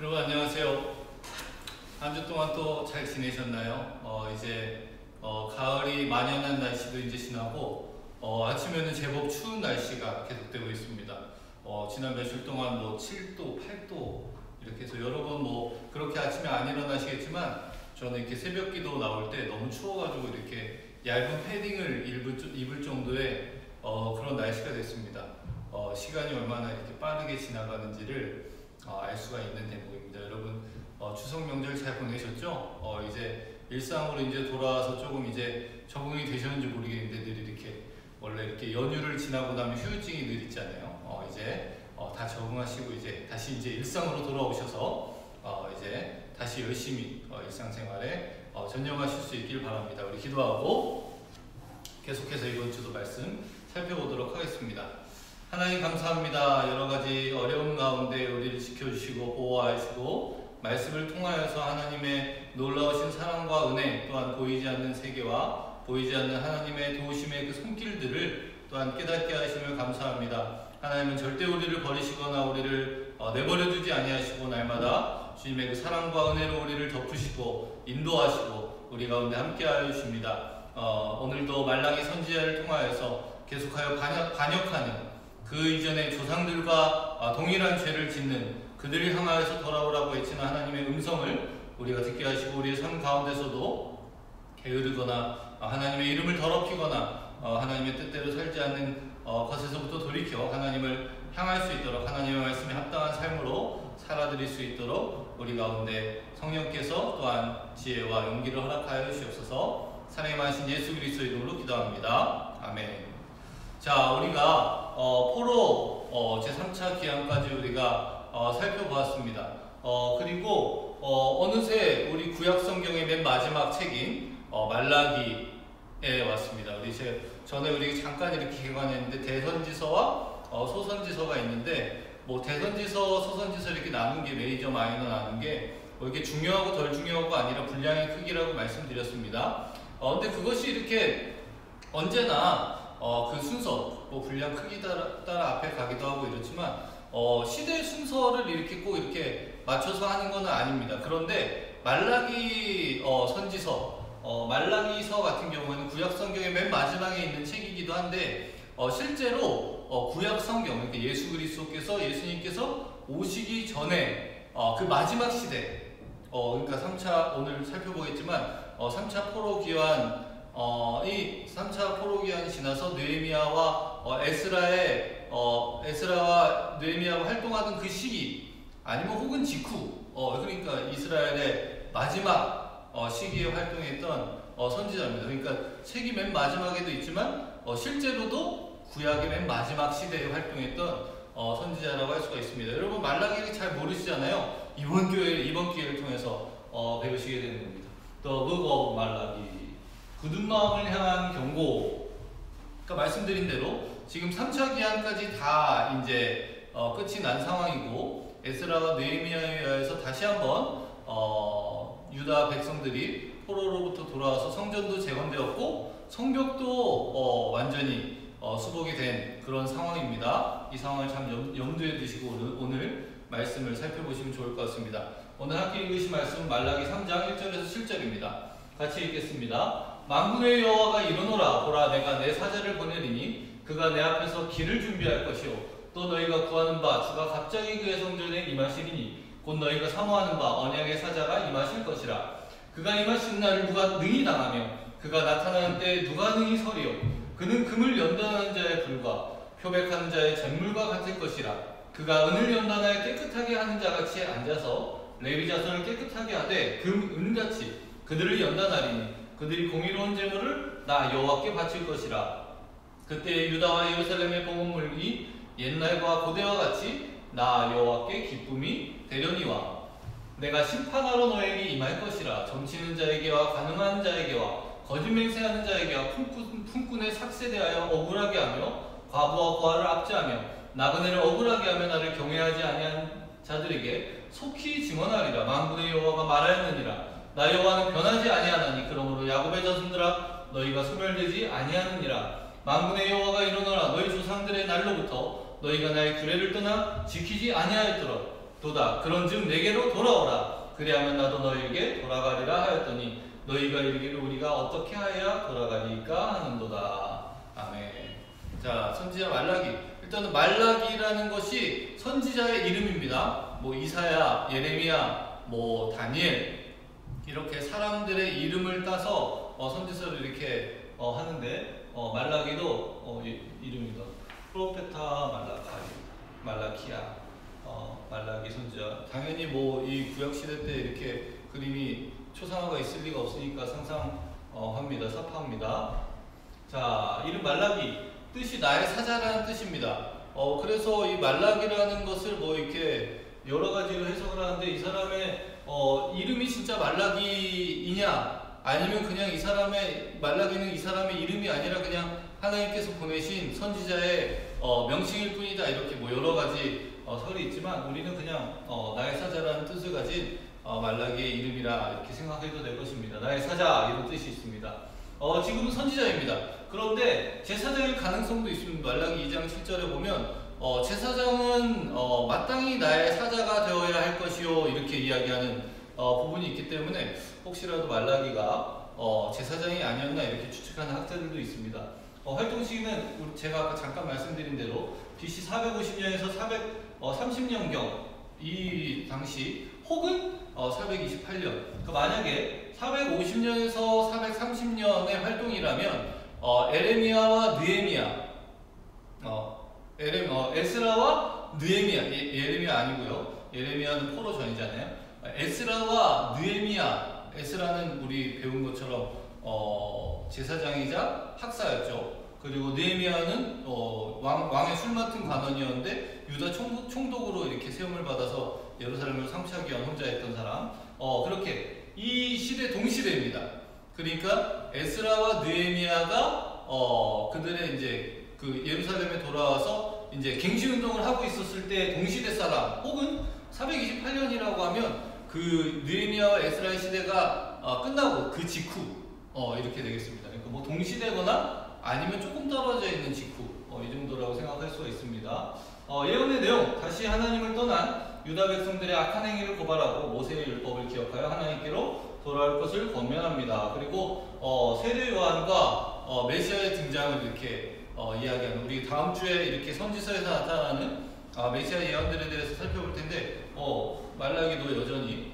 여러분 안녕하세요. 한 주 동안 또 잘 지내셨나요? 가을이 만연한 날씨도 이제 지나고 아침에는 제법 추운 날씨가 계속되고 있습니다. 지난 며칠 동안 7도, 8도 이렇게 해서 여러분 그렇게 아침에 안 일어나시겠지만 저는 이렇게 새벽기도 나올 때 너무 추워가지고 이렇게 얇은 패딩을 입을 정도의 그런 날씨가 됐습니다. 시간이 얼마나 이렇게 빠르게 지나가는지를 알 수가 있는 대목입니다. 여러분 추석 명절 잘 보내셨죠? 이제 일상으로 이제 돌아와서 조금 이제 적응이 되셨는지 모르겠는데 늘 이렇게 원래 이렇게 연휴를 지나고 나면 휴유증이 늘 있잖아요. 이제 다 적응하시고 이제 다시 이제 일상으로 돌아오셔서 이제 다시 열심히 일상생활에 전념하실 수 있길 바랍니다. 우리 기도하고 계속해서 이번 주도 말씀 살펴보도록 하겠습니다. 하나님 감사합니다. 여러가지 어려움 가운데 우리를 지켜주시고 보호하시고 말씀을 통하여서 하나님의 놀라우신 사랑과 은혜 또한 보이지 않는 세계와 보이지 않는 하나님의 도우심의 그 손길들을 또한 깨닫게 하심을 감사합니다. 하나님은 절대 우리를 버리시거나 우리를 내버려두지 아니하시고 날마다 주님의 그 사랑과 은혜로 우리를 덮으시고 인도하시고 우리 가운데 함께하여 주십니다. 오늘도 말라기 선지자를 통하여서 계속하여 반역하는 그 이전의 조상들과 동일한 죄를 짓는 그들을 향하여서 돌아오라고 외치는 하나님의 음성을 우리가 듣게 하시고 우리의 삶 가운데서도 게으르거나 하나님의 이름을 더럽히거나 하나님의 뜻대로 살지 않는 것에서부터 돌이켜 하나님을 향할 수 있도록 하나님의 말씀에 합당한 삶으로 살아드릴 수 있도록 우리 가운데 성령께서 또한 지혜와 용기를 허락하여 주시옵소서. 사랑의 많으신 예수 그리스도의 이름으로 기도합니다. 아멘. 자, 우리가 포로 제3차 기한까지 우리가 살펴보았습니다. 그리고 어느새 우리 구약성경의 맨 마지막 책인 말라기에 왔습니다. 전에 우리 잠깐 이렇게 기관했는데 대선지서와 소선지서가 있는데 대선지서, 소선지서 이렇게 나눈 게 메이저, 마이너 나눈 게 이게 중요하고 덜 중요하고가 아니라 분량의 크기라고 말씀드렸습니다. 근데 그것이 이렇게 언제나 그 순서, 분량 크기 따라 앞에 가기도 하고 이렇지만 시대 순서를 이렇게 꼭 이렇게 맞춰서 하는 건 아닙니다. 그런데 말라기 선지서, 말라기서 같은 경우에는 구약 성경의 맨 마지막에 있는 책이기도 한데 실제로 구약 성경, 그러니까 예수 그리스도께서 예수님께서 오시기 전에 그 마지막 시대, 그러니까 3차 오늘 살펴보겠지만 3차 포로 기환 이 3차 포로 기한이 지나서 느헤미야와 에스라와 느헤미야가 활동하던 그 시기 아니면 혹은 직후 그러니까 이스라엘의 마지막 시기에 활동했던 선지자입니다. 그러니까 책이 맨 마지막에도 있지만 실제로도 구약의 맨 마지막 시대에 활동했던 선지자라고 할 수가 있습니다. 여러분 말라기를 잘 모르시잖아요. 이번 기회를 통해서 배우시게 되는 겁니다. The Book of 말라기, 굳은 마음을 향한 경고. 그러니까 말씀드린 대로 지금 3차 기한까지 다 이제 끝이 난 상황이고 에스라와 느헤미야에 의해서 다시 한번 유다 백성들이 포로로부터 돌아와서 성전도 재건되었고 성벽도 완전히 수복이 된 그런 상황입니다. 이 상황을 참 염두에 두시고 오늘 말씀을 살펴보시면 좋을 것 같습니다. 오늘 함께 읽으신 말씀은 말라기 3장 1절에서 7절입니다. 같이 읽겠습니다. 만군의 여호와가 이르노라. 보라, 내가 내 사자를 보내리니 그가 내 앞에서 길을 준비할 것이요 또 너희가 구하는 바 주가 갑자기 그의 성전에 임하시리니 곧 너희가 사모하는 바 언약의 사자가 임하실 것이라. 그가 임하시는 날을 누가 능히 당하며 그가 나타나는 때에 누가 능히 서리요. 그는 금을 연단하는 자의 불과 표백하는 자의 잿물과 같을 것이라. 그가 은을 연단하여 깨끗하게 하는 자같이 앉아서 레위 자손을 깨끗하게 하되 금, 은같이 그들을 연단하리니 그들이 공의로운 제물을 나 여호와께 바칠 것이라. 그때 유다와 예루살렘의 봉헌물이 옛날과 고대와 같이 나 여호와께 기쁨이 되려니와. 내가 심판하러 너에게 임할 것이라. 점치는 자에게와 간음하는 자에게와 거짓 맹세하는 자에게와 품꾼의 삭세 대하여 억울하게 하며 과부와 고아를 압제하며 나그네를 억울하게 하며 나를 경외하지 아니한 자들에게 속히 증언하리라. 만군의 여호와가 말하였느니라. 나 여호와는 변하지 아니하나니 그러므로 야곱의 자손들아 너희가 소멸되지 아니하느니라. 만군의 여호와가 이르노라. 너희 조상들의 날로부터 너희가 나의 규례를 떠나 지키지 아니하였더라. 도다. 그런즉 내게로 돌아오라. 그리하면 나도 너희에게 돌아가리라 하였더니 너희가 이르기를 우리가 어떻게 하여야 돌아가리까 하는도다. 아멘. 자, 선지자 말라기. 일단은 말라기라는 것이 선지자의 이름입니다. 뭐 이사야, 예레미야, 뭐 다니엘 이렇게 사람들의 이름을 따서 선지서를 이렇게 하는데 말라기도 이름이다. 프로페타 말라키야, 말라기 선지자. 당연히 뭐 이 구약 시대 때 이렇게 그림이 초상화가 있을 리가 없으니까 상상합니다. 삽합니다. 자, 이름 말라기 뜻이 나의 사자라는 뜻입니다. 그래서 이 말라기라는 것을 뭐 이렇게 여러 가지로 해석을 하는데 이 사람의 이름이 진짜 말라기이냐 아니면 그냥 이 사람의 말라기는 이 사람의 이름이 아니라 그냥 하나님께서 보내신 선지자의 명칭일 뿐이다 이렇게 뭐 여러 가지 설이 있지만 우리는 그냥 나의 사자라는 뜻을 가진 말라기의 이름이라 이렇게 생각해도 될 것입니다. 나의 사자 이런 뜻이 있습니다. 지금은 선지자입니다. 그런데 제사장일 가능성도 있습니다. 말라기 2장 7절에 보면 제사장은 마땅히 나의 사자가 되어야 할 것이요 이렇게 이야기하는 부분이 있기 때문에 혹시라도 말라기가 제사장이 아니었나 이렇게 추측하는 학자들도 있습니다. 활동 시기는 제가 아까 잠깐 말씀드린 대로 BC 450년에서 430년경 이 당시 혹은 428년 그러니까 만약에 450년에서 430년의 활동이라면 에레미야와 느헤미야 에스라와 느헤미야 예레미야 아니고요. 예레미야는 포로 전이잖아요. 에스라와 느헤미야 에스라는 우리 배운 것처럼 제사장이자 학사였죠. 그리고 느헤미야는 왕의 술 맡은 관원이었는데 유다 총독으로 이렇게 세움을 받아서 예루살렘을 상차하기 위한 혼자였던 사람. 그렇게 이 시대 동시대입니다. 그러니까 에스라와 느헤미야가 그들의 이제 그 예루살렘에 돌아와서 이제 갱신 운동을 하고 있었을 때 동시대 사람 혹은 428년이라고 하면 그 느헤미야와 에스라의 시대가 끝나고 그 직후 이렇게 되겠습니다. 그러니까 뭐 동시대거나 아니면 조금 떨어져 있는 직후 이 정도라고 생각할 수가 있습니다. 예언의 내용 다시 하나님을 떠난 유다 백성들의 악한 행위를 고발하고 모세의 율법을 기억하여 하나님께로 돌아올 것을 권면합니다. 그리고 세례 요한과 메시아의 등장을 이렇게 이야기하는 우리 다음 주에 이렇게 선지서에서 나타나는 메시아 예언들에 대해서 살펴볼 텐데 말라기도 여전히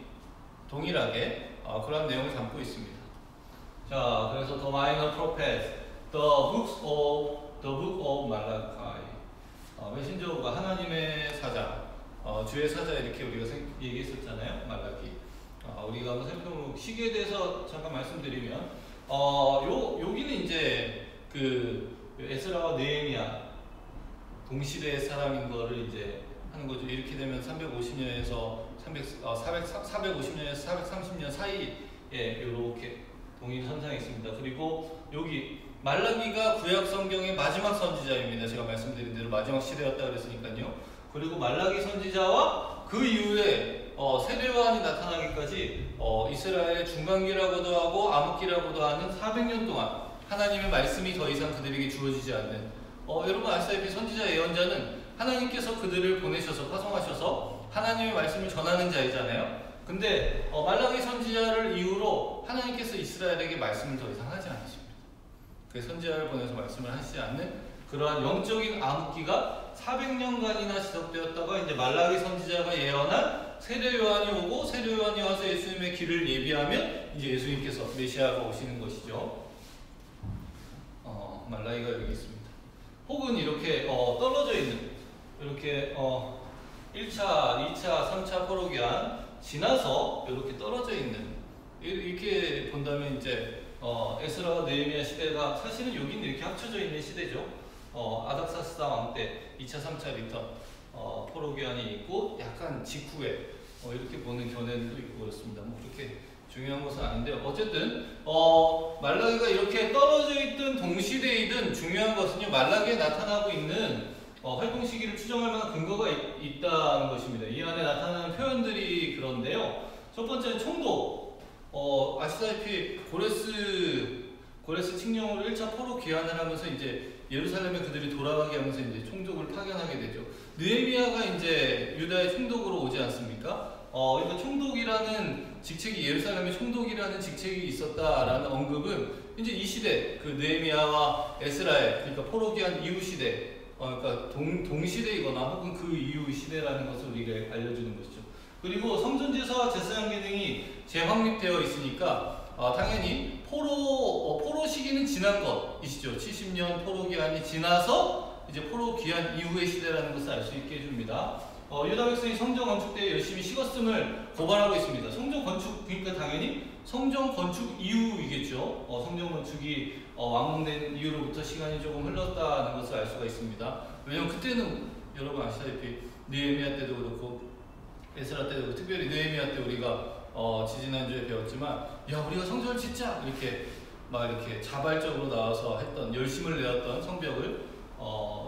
동일하게 그런 내용을 담고 있습니다. 자, 그래서 The Minor Prophets, The Book of Malachi, 메신저가 하나님의 사자, 주의 사자 이렇게 우리가 얘기했었잖아요. 말라기. 우리가 한번 살펴보면 시기에 대해서 잠깐 말씀드리면 여기는 이제 그 에스라와 느헤미야 동시대의 사람인 거를 이제 하는 거죠. 이렇게 되면 350년에서 450년에서 430년 사이에 이렇게 동일 현상이 있습니다. 그리고 여기 말라기가 구약 성경의 마지막 선지자입니다. 제가 말씀드린 대로 마지막 시대였다 그랬으니까요. 그리고 말라기 선지자와 그 이후에 세례 요한이 나타나기까지 이스라엘의 중간기라고도 하고 암흑기라고도 하는 400년 동안 하나님의 말씀이 더 이상 그들에게 주어지지 않는 여러분 아시다시피 선지자 예언자는 하나님께서 그들을 보내셔서 파송하셔서 하나님의 말씀을 전하는 자이잖아요. 근데 말라기 선지자를 이후로 하나님께서 이스라엘에게 말씀을 더 이상 하지 않으십니다. 그 선지자를 보내서 말씀을 하시지 않는 그러한 영적인 암흑기가 400년간이나 지속되었다가 이제 말라기 선지자가 예언한 세례 요한이 오고 세례 요한이 와서 예수님의 길을 예비하면 이제 예수님께서 메시아가 오시는 것이죠. 말라기가 여기 있습니다. 혹은 이렇게 떨어져 있는 이렇게 1차, 2차, 3차 포로기한 지나서 이렇게 떨어져 있는 이렇게 본다면 이제 에스라와 느헤미야 시대가 사실은 여기는 이렇게 합쳐져 있는 시대죠. 아닥사스다 왕 때 2차, 3차 리턴 포로기한이 있고 약간 직후에 이렇게 보는 견해도 있고 그렇습니다. 뭐 그렇게 중요한 것은 아닌데 어쨌든 말라기가 이렇게 떨어져 있든 동시대이든 중요한 것은요 말라기에 나타나고 있는 활동 시기를 추정할 만한 근거가 있다는 것입니다. 이 안에 나타나는 표현들이 그런데요. 첫 번째는 총독. 아시다시피 고레스 칙령으로 1차 포로 귀환을 하면서 이제 예루살렘에 그들이 돌아가게 하면서 이제 총독을 파견하게 되죠. 느헤미야가 이제 유다의 총독으로 오지 않습니까? 그러니까 총독이라는 직책이 예루살렘에 총독이라는 직책이 있었다라는 언급은 이제 이 시대 그 느헤미야와 에스라엘 그러니까 포로기한 이후 시대 그러니까 동시대이거나 혹은 그 이후 시대라는 것을 우리에게 알려주는 것이죠. 그리고 성전제사와 제사장 기능이 재확립되어 있으니까 당연히 포로 시기는 지난 것이시죠. 70년 포로 기한이 지나서 이제 포로 기한 이후의 시대라는 것을 알 수 있게 해줍니다. 유다 백성이 성전 건축 때 열심히 식었음을 고발하고 있습니다. 성전 건축 그러니까 당연히 성전 건축 이후이겠죠. 성전 건축이 완공된 이후로부터 시간이 조금 흘렀다는 것을 알 수가 있습니다. 왜냐면 그때는 여러분 아시다시피 느헤미야 때도 그렇고 에스라 때도 그렇고 특별히 느헤미야 때 우리가 지지난주에 배웠지만 야 우리가 성전을 짓자 이렇게 막 이렇게 자발적으로 나와서 했던 열심을 내었던 성벽을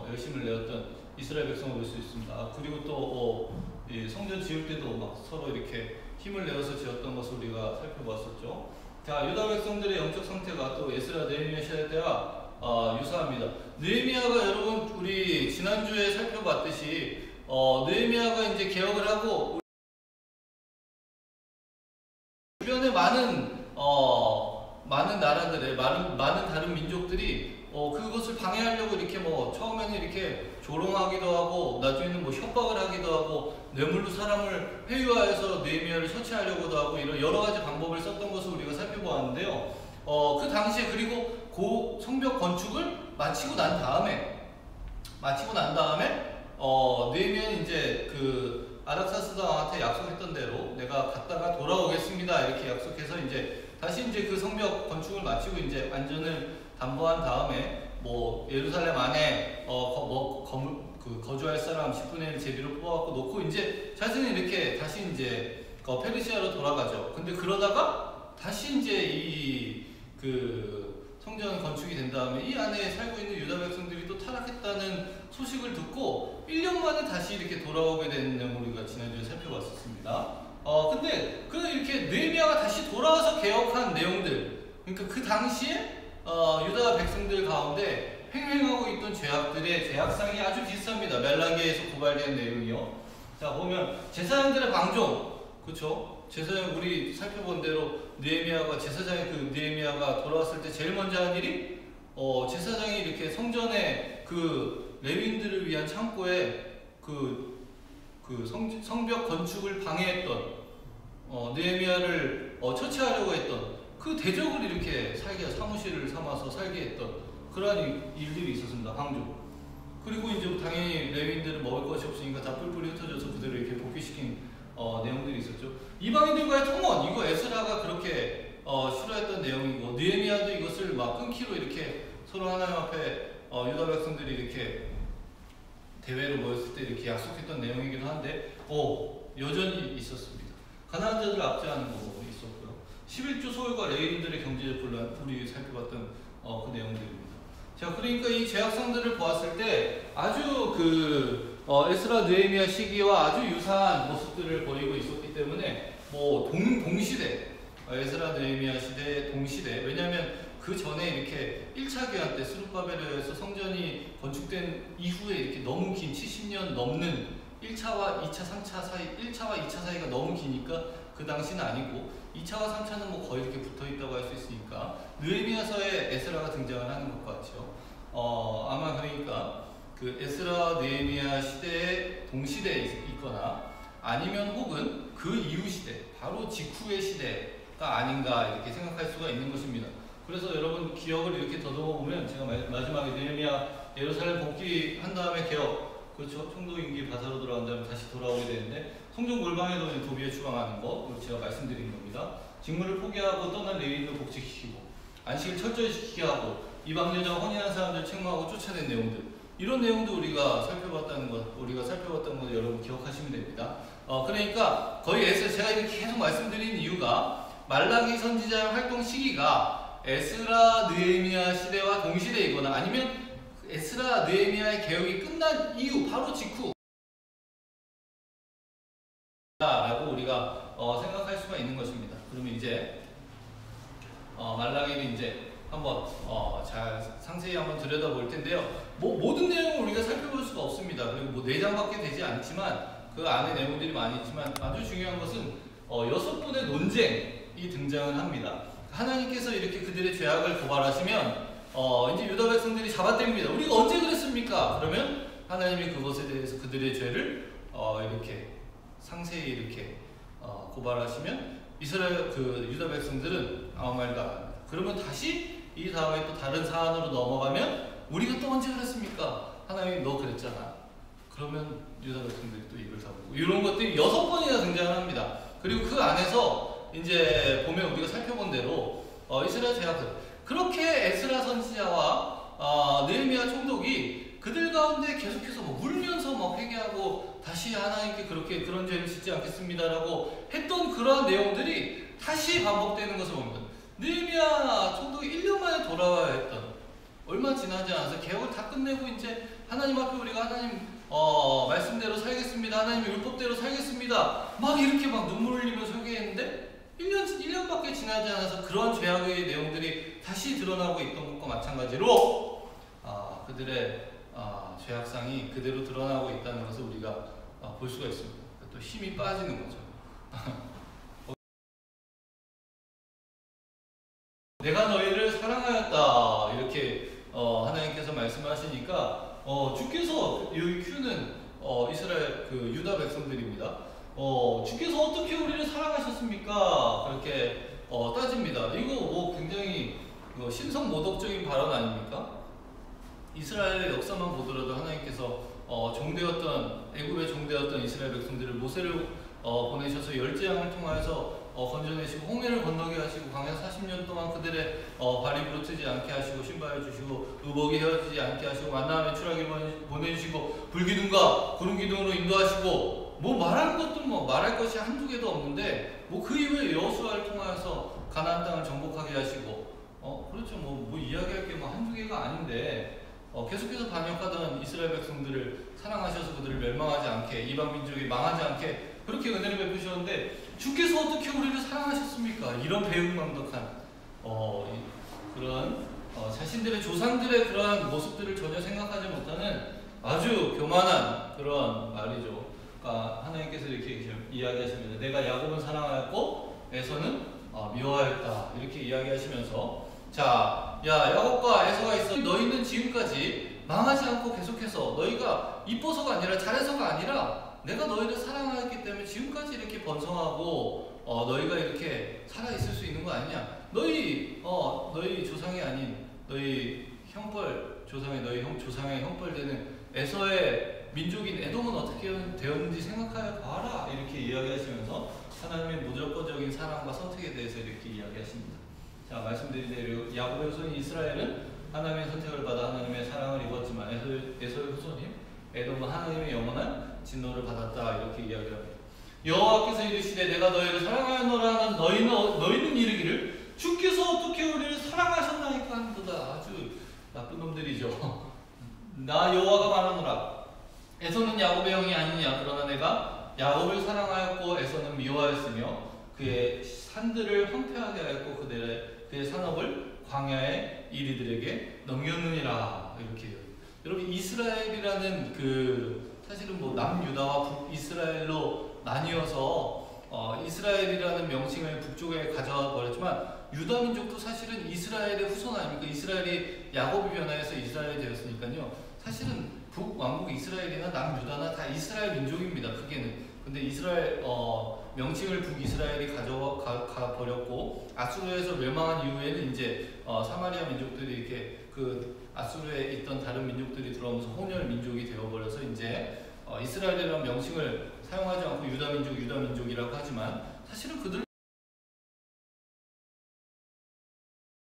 열심을 내었던 이스라엘 백성을 볼 수 있습니다. 그리고 또 성전 지을 때도 막 서로 이렇게 힘을 내어서 지었던 것을 우리가 살펴봤었죠. 자, 유다 백성들의 영적 상태가 또 에스라 느헤미야 시대 때와 유사합니다. 느헤미야가 여러분 우리 지난주에 살펴봤듯이 느헤미야가 이제 개혁을 하고 주변에 많은 나라들의 많은 다른 민족들이 그것을 방해하려고 이렇게 처음에는 이렇게 조롱하기도 하고 나중에는 협박을 하기도 하고 뇌물로 사람을 회유하여서 느헤미야를 처치하려고도 하고 이런 여러 가지 방법을 썼던 것을 우리가 살펴보았는데요. 그 당시에 그리고 그 성벽 건축을 마치고 난 다음에 느헤미야는 이제 그 아닥사스다 왕한테 약속했던 대로 내가 갔다가 돌아오겠습니다 이렇게 약속해서 이제 다시 이제 그 성벽 건축을 마치고 이제 안전을 담보한 다음에 예루살렘 안에 거주할 사람 10분의 1 제비로 뽑아갖고 놓고 이제 자신은 이렇게 다시 이제 페르시아로 돌아가죠. 근데 그러다가 다시 이제 그 성전 건축이 된 다음에 이 안에 살고 있는 유다 백성들이 또 타락했다는 소식을 듣고 1년 만에 다시 이렇게 돌아오게 된 내용을 우리가 지난주에 살펴봤었습니다. 근데 이렇게 느헤미야가 다시 돌아와서 개혁한 내용들, 그러니까 그 당시에 유다 백성들 가운데 행행하고 있던 죄악들의 죄악상이 아주 비슷합니다. 멜라기에서 고발된 내용이요. 자 보면 제사장들의 방종, 그렇죠? 제사장 우리 살펴본 대로 느헤미야가 돌아왔을 때 제일 먼저 한 일이 제사장이 이렇게 성전에 그 레위인들을 위한 창고에 성벽 건축을 방해했던 느헤미야를 처치하려고 했던 그 대적을 이렇게 사무실을 삼아서 살게 했던 그러한 일들이 있었습니다. 방종. 그리고 이제 당연히 레위인들은 먹을 것이 없으니까 다 뿔뿔이 흩어져서 그대로 이렇게 복귀시킨 내용들이 있었죠. 이방인들과의 통원, 이거 에스라가 그렇게 싫어했던 내용이고 느헤미야도 이것을 막 끊기로 이렇게 서로 하나님 앞에 유다 백성들이 이렇게 대회로 모였을 때 이렇게 약속했던 내용이기도 한데 여전히 있었습니다. 가나안 자들을 압제하는 거 있었고요. 11조 소유과 레위인들의 경제적 분란 우리 살펴봤던 그 내용들입니다. 자, 그러니까 이 죄악상들을 보았을 때 아주 에스라 느헤미야 시기와 아주 유사한 모습들을 보이고 있었기 때문에 동시대 에스라 느헤미야 시대 동시대. 왜냐하면 그 전에 이렇게 1차 기한 때 스룹바벨에 의해서 성전이 건축된 이후에 이렇게 너무 긴 70년 넘는 1차와 2차, 3차 사이, 1차와 2차 사이가 너무 기니까 그 당시는 아니고 2차와 3차는 거의 이렇게 붙어 있다고 할 수 있으니까 느헤미야서에 에스라가 등장을 하는 것 같죠. 아마 그러니까 그 에스라 느헤미야 시대의 동시대에 있거나 아니면 혹은 그 이후 시대, 바로 직후의 시대가 아닌가 이렇게 생각할 수가 있는 것입니다. 그래서 여러분 기억을 이렇게 더듬어 보면 제가 마지막에 느헤미야 예루살렘 복귀한 다음에 개혁, 그렇죠? 총독 임기 바사로 들어간 다음에 다시 돌아오게 되는데 성전 골방에 넣은 도비에 추방하는 거 제가 말씀드린 겁니다. 직무를 포기하고 떠난 레위인도 복직시키고 안식을 철저히 지키게 하고 이방 여자와 혼인한 사람들 책망하고 쫓아낸 내용들, 이런 내용도 우리가 살펴봤던 거 여러분 기억하시면 됩니다. 그러니까 거의 제가 이렇게 계속 말씀드린 이유가 말라기 선지자의 활동 시기가 에스라 느헤미야 시대와 동시대이거나 아니면 에스라 느헤미야의 개혁이 끝난 이후 바로 직후 라고 우리가 생각할 수가 있는 것입니다. 그러면 이제 말라기는 이제 한번 잘 상세히 한번 들여다볼 텐데요. 모든 내용을 우리가 살펴볼 수가 없습니다. 그리고 뭐 4장밖에 되지 않지만 그 안에 내용들이 많이 있지만 아주 중요한 것은 6분의 논쟁이 등장을 합니다. 하나님께서 이렇게 그들의 죄악을 고발하시면 이제 유다 백성들이 잡아댑니다. 우리가 언제 그랬습니까? 그러면 하나님이 그것에 대해서 그들의 죄를 이렇게 상세히 이렇게 고발하시면 이스라엘 그 유다 백성들은 아무 말도 안 합니다. 그러면 다시 이 다음에 또 다른 사안으로 넘어가면 우리가 또 언제 그랬습니까? 하나님이 너 그랬잖아. 그러면 유다 백성들이 또 입을 다물고 이런 것들이 6번이나 등장을 합니다. 그리고 그 안에서 이제 보면 우리가 살펴본 대로 이스라엘 제약들 그렇게 에스라 선지자와 느헤미야 총독이 그들 가운데 계속해서 울면서 회개하고 다시 하나님께 그렇게 그런 죄를 짓지 않겠습니다라고 했던 그러한 내용들이 다시 반복되는 것을 봅니다. 느헤미야 총독이 1년 만에 돌아와야 했던 얼마 지나지 않아서 개혁을 다 끝내고 이제 하나님 앞에 우리가 하나님 말씀대로 살겠습니다. 하나님의 율법대로 살겠습니다. 막 이렇게 눈물 흘리면서 회개했는데 1년밖에 지나지 않아서 그런 죄악의 내용들이 다시 드러나고 있던 것과 마찬가지로 그들의 죄악상이 그대로 드러나고 있다는 것을 우리가 볼 수가 있습니다. 또 힘이 빠지는 거죠. 내가 너희를 사랑하였다 이렇게 하나님께서 말씀하시니까 주께서 여기 Q는 이스라엘 그 유다 백성들입니다. 주께서 어떻게 우리를 사랑하셨습니까? 그렇게 따집니다. 이거 굉장히 신성모독적인 발언 아닙니까? 이스라엘의 역사만 보더라도 하나님께서 종되었던 애굽의 종되었던 이스라엘 백성들을 모세를 보내셔서 열재앙을 통하여서 건져내시고 홍해를 건너게 하시고 광야 40년 동안 그들의 발이 부르트지 않게 하시고 신발을 주시고 의복이 헤어지지 않게 하시고 만나 매출하기를 보내주시고 불기둥과 구름기둥으로 인도하시고 말할 것도 말할 것이 한두 개도 없는데 그 이후에 여호수아를 통하여서 가나안 땅을 정복하게 하시고 그렇죠 이야기할 게 한두 개가 아닌데 계속해서 반역하던 이스라엘 백성들을 사랑하셔서 그들을 멸망하지 않게 이방 민족이 망하지 않게 그렇게 은혜를 베푸셨는데 주께서 어떻게 우리를 사랑하셨습니까? 이런 배은망덕한 그런 자신들의 조상들의 그러한 모습들을 전혀 생각하지 못하는 아주 교만한 그런 말이죠. 하나님께서 이렇게 이야기하십니다. 내가 야곱은 사랑하였고 에서는 미워하였다 이렇게 이야기하시면서 야곱과 에서가 있어 너희는 지금까지 망하지 않고 계속해서 너희가 이뻐서가 아니라 잘해서가 아니라 내가 너희를 사랑하였기 때문에 지금까지 이렇게 번성하고 너희가 이렇게 살아있을 수 있는 거 아니냐. 너희 조상이 아닌 너희 형벌 조상의 너희 조상의 형벌되는 에서의 민족인 에돔은 어떻게 되었는지 생각하여 봐라 이렇게 이야기하시면서 하나님의 무조건적인 사랑과 선택에 대해서 이렇게 이야기하십니다. 말씀드린 대로 야곱의 후손인 이스라엘은 하나님의 선택을 받아 하나님의 사랑을 입었지만 에서의 후손인 에돔은 하나님의 영원한 진노를 받았다 이렇게 이야기합니다. 여호와께서 이르시되 내가 너희를 사랑하였노라 하는 너희는 이르기를 주께서 어떻게 우리를 사랑하셨나이까 하는도다. 아주 나쁜 놈들이죠. 나 여호와가 말하노라 에서는 야곱의 형이 아니냐. 그러나 내가 야곱을 사랑하였고 에서는 미워하였으며 그의 산들을 황폐하게 하였고 그의 산업을 광야의 이리들에게 넘겼느니라. 이렇게 여러분 이스라엘이라는 사실은 남유다와 북이스라엘로 나뉘어서 이스라엘이라는 명칭을 북쪽에 가져와 버렸지만 유다 민족도 사실은 이스라엘의 후손 아닙니까? 이스라엘이 야곱이 변화해서 이스라엘이 되었으니까요. 사실은 북왕국 이스라엘이나 남유다나 다 이스라엘 민족입니다. 크게는. 근데 이스라엘 명칭을 북이스라엘이 가져가 버렸고 아수르에서 멸망한 이후에는 이제 사마리아 민족들이 이렇게 아수르에 있던 다른 민족들이 들어오면서 혼혈 민족이 되어버려서 이제 이스라엘이라는 명칭을 사용하지 않고 유다 민족이라고 하지만 사실은 그들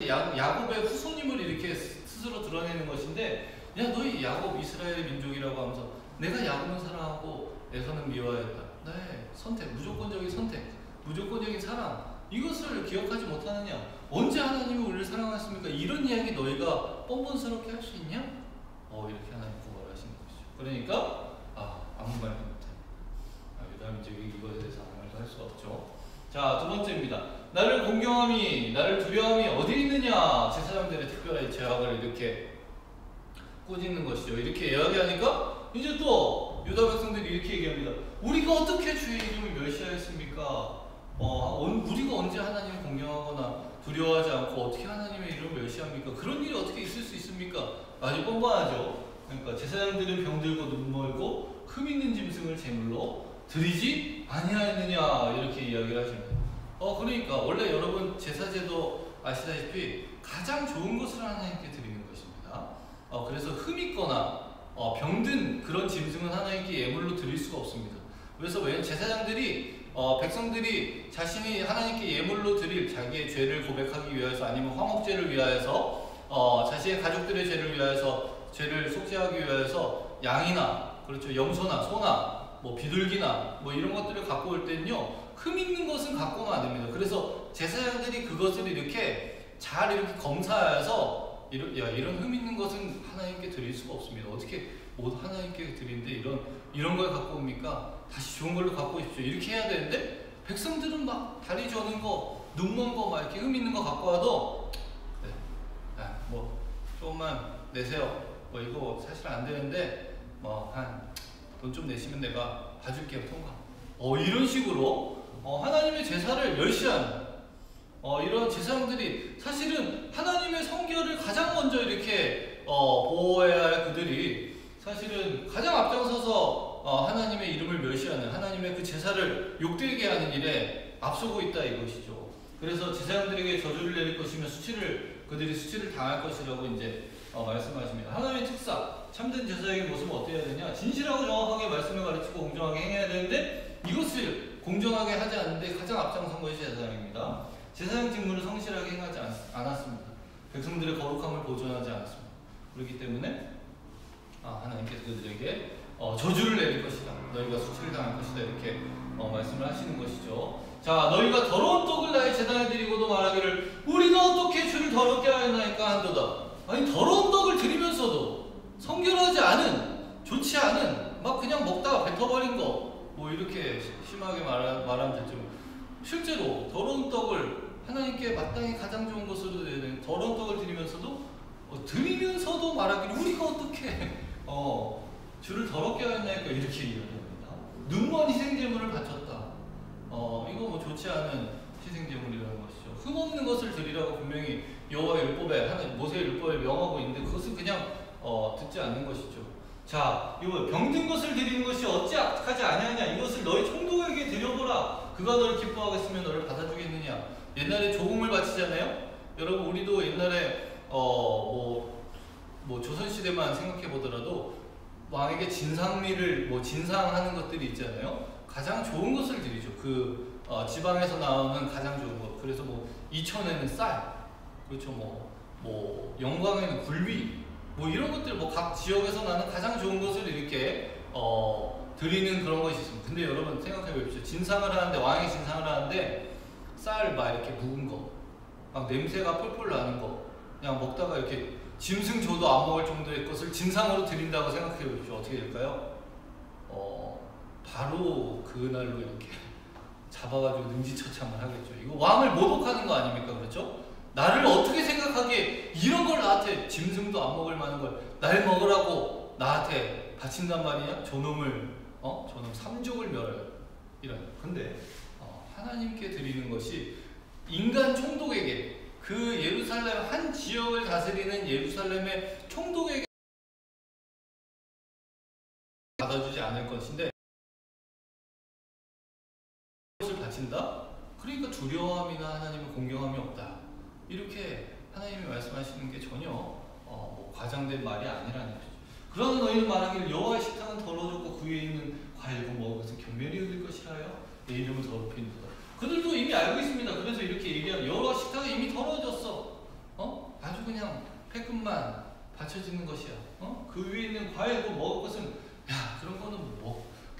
야곱의 후손임을 이렇게 스스로 드러내는 것인데 야 너희 야곱 이스라엘 민족이라고 하면서 내가 야곱은 사랑하고 에서는 미워하였다. 네, 선택, 무조건적인 선택, 무조건적인 사랑 이것을 기억하지 못하느냐. 언제 하나님이 우리를 사랑하셨습니까? 이런 이야기 너희가 뻔뻔스럽게 할 수 있냐? 이렇게 하나님 고발하시는 것이죠. 그러니까 아무 말도 못해. 유다 민족이 이것에 대해서 아무 말도 할 수 없죠. 자, 두 번째입니다. 나를 공경함이 나를 두려움이 어디 있느냐. 제사장들의 특별한 죄악을 이렇게 꾸짖는 것이죠. 이렇게 이야기하니까 이제 또 유다 백성들이 이렇게 얘기합니다. 우리가 어떻게 주의 이름을 멸시하였습니까? 우리가 언제 하나님을 공경하거나 두려워하지 않고 어떻게 하나님의 이름을 멸시합니까? 그런 일이 어떻게 있을 수 있습니까? 아주 뻔뻔하죠. 그러니까 제사장들은 병들고 눈멀고 흠 있는 짐승을 제물로 드리지 아니하였느냐 이렇게 이야기를 하십니다. 그러니까 원래 여러분 제사제도 아시다시피 가장 좋은 것을 하나님께 드리는 것입니다. 그래서 흠 있거나 병든 그런 짐승은 하나님께 예물로 드릴 수가 없습니다. 그래서 왜냐하면 제사장들이 백성들이 자신이 하나님께 예물로 드릴 자기의 죄를 고백하기 위해서 아니면 화목제를 위하여서 자신의 가족들의 죄를 위하여서 죄를 속죄하기 위해서 양이나 그렇죠 염소나 소나 뭐 비둘기나 뭐 이런 것들을 갖고 올 때는요 흠 있는 것은 갖고는 안 됩니다. 그래서 제사장들이 그것을 이렇게 잘 이렇게 검사해서 이런 흠 있는 것은 하나님께 드릴 수가 없습니다. 어떻게 하나님께 드리는데 이런 걸 갖고 옵니까? 다시 좋은 걸로 갖고 오십시오. 이렇게 해야 되는데 백성들은 막 다리 저는 거, 눈 먼 거 막 이렇게 흠 있는 거 갖고 와도 뭐 조금만 내세요. 뭐 이거 사실 안 되는데 뭐 한 돈 좀 내시면 내가 봐줄게요. 통과. 이런 식으로 하나님의 제사를 멸시하는 이런 제사장들이 사실은 하나님의 성결을 가장 먼저 이렇게 보호해야 할 그들이 사실은 가장 앞장서서 하나님의 이름을 멸시하는 하나님의 그 제사를 욕되게 하는 일에 앞서고 있다 이것이죠. 그래서 제사장들에게 저주를 내릴 것이며 그들이 수치를 당할 것이라고 이제 말씀하십니다. 하나님의 특사, 참된 제사장의 모습은 어때야 되냐? 진실하고 정확하게 말씀을 가르치고 공정하게 행해야 되는데 이것을 공정하게 하지 않는데 가장 앞장선 것이 제사장입니다. 제사장 직무를 성실하게 행하지 않았습니다. 백성들의 거룩함을 보존하지 않았습니다. 그렇기 때문에 하나님께서 그들에게 저주를 내릴 것이다. 너희가 수치를 당할 것이다. 이렇게 말씀을 하시는 것이죠. 자, 너희가 더러운 떡을 나의 제단에 드리고도 말하기를 우리가 어떻게 주를 더럽게 하였나이까 한도다. 아니 더러운 떡을 드리면서도 성결하지 않은 좋지 않은 막 그냥 먹다가 뱉어버린 거 뭐 이렇게 심하게 말하면 되죠. 실제로 더러운 떡을 하나님께 마땅히 가장 좋은 것으로 드리는 더러운 떡을 드리면서도 드리면서도 말하기를 우리가 어떻게 주를 더럽게 하였나이까 이렇게 이야기합니다. 눈먼 희생제물을 바쳤다. 이거 뭐 좋지 않은 희생제물이라는 것이죠. 흠없는 것을 드리라고 분명히 여호와 율법에 모세 율법에 명하고 있는데 그것은 그냥 듣지 않는 것이죠. 자, 이거 병든 것을 드리는 것이 어찌 악하지 아니하냐? 이것을 너희 총독에게 드려보라. 그가 너를 기뻐하겠으면 너를 받아주겠느냐? 옛날에 조공을 바치잖아요. 여러분 우리도 옛날에 뭐 조선시대만 생각해 보더라도 왕에게 진상미를 진상하는 것들이 있잖아요. 가장 좋은 것을 드리죠. 그 지방에서 나오는 가장 좋은 것. 그래서 뭐 이천에는 쌀, 그렇죠. 뭐 영광에는 굴비, 뭐 이런 것들 각 지역에서 나는 가장 좋은 것을 이렇게 드리는 그런 것이 있습니다. 근데 여러분 생각해 보십시오. 진상을 하는데 왕이 진상을 하는데 쌀 막 이렇게 묵은 거, 막 냄새가 펄펄 나는 거, 그냥 먹다가 이렇게 짐승 줘도 안 먹을 정도의 것을 진상으로 드린다고 생각해 보십시오. 어떻게 될까요? 바로 그날로 이렇게 잡아가지고 능지처참을 하겠죠. 이거 왕을 모독하는 거 아닙니까? 그렇죠? 나를 어떻게 생각하기에 이런 걸 나한테 짐승도 안 먹을 만한 걸 날 먹으라고 나한테 바친단 말이냐? 저놈을 저놈 삼족을 멸할 이런. 근데 하나님께 드리는 것이 인간 총독에게 그 예루살렘 한 지역을 다스리는 예루살렘의 총독에게 받아주지 않을 것인데 것을 바친다? 그러니까 두려움이나 하나님을 공경함이 없다. 이렇게 하나님이 말씀하시는 게 전혀 과장된 말이 아니라는 것이죠. 그러나 너희는 말하기를 여호와의 식탁은 더러워졌고 그 위에 있는 과일과 먹은 것은 경멸이 얻을 것이라요. 내 이름을 더럽히는도다. 그들도 이미 알고 있습니다. 그래서 이렇게 얘기하는 여호와 식탁이 이미 더러워졌어. 아주 그냥 패급만 받쳐지는 것이야. 그 위에 있는 과일과 먹을 것은 그런 거는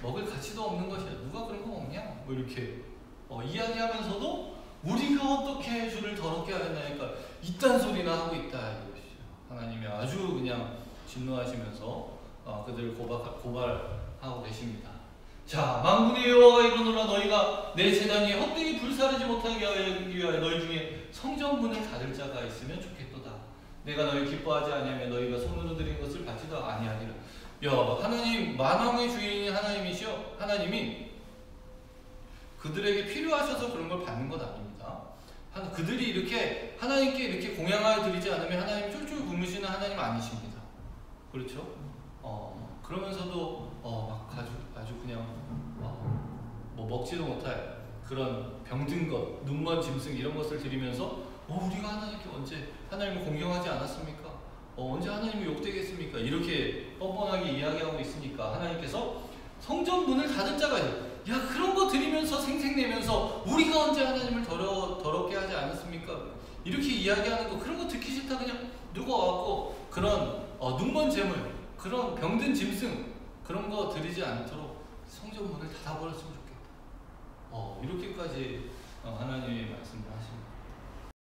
먹을 가치도 없는 것이야. 누가 그런 거 먹냐? 뭐 이렇게 이야기하면서도 우리가 어떻게 주를 더럽게 하였나니까 이딴 소리나 하고 있다 이것이죠. 하나님이 아주 그냥 진노하시면서 그들을 고발하고 계십니다. 자, 만군의 여호와가 이르노라 너희가 내가 내 재단이 헛되이 불사르지 못하게 하기 위하여 너희 중에 성전문을 닫을 자가 있으면 좋겠도다. 내가 너희 기뻐하지 아니하면 너희가 손으로 드린 것을 받지도 아니하리라. 야, 하나님 만왕의 주인인 하나님이시여, 하나님이 그들에게 필요하셔서 그런 걸 받는 것 아닙니다. 그들이 이렇게 하나님께 이렇게 공양하여 드리지 않으면 하나님 쫄쫄 굶으시는 하나님 아니십니다. 그렇죠? 그러면서도 막 아주 그냥 뭐 먹지도 못할 그런 병든 것, 눈먼 짐승 이런 것을 드리면서 우리가 하나님께 언제 하나님을 공경하지 않았습니까? 언제 하나님이 욕되겠습니까? 이렇게 뻔뻔하게 이야기하고 있으니까 하나님께서 성전문을 닫은 자가 있어요. 야, 그런 거 드리면서 생색내면서 우리가 언제 하나님을 더럽게 하지 않았습니까? 이렇게 이야기하는 거, 그런 거 듣기 싫다. 그냥 누가 와갖고 그런 눈먼 재물, 그런 병든 짐승 그런 거 드리지 않도록 성전문을 닫아버렸으면 좋겠다. 이렇게까지 하나님의 말씀을 하십니다.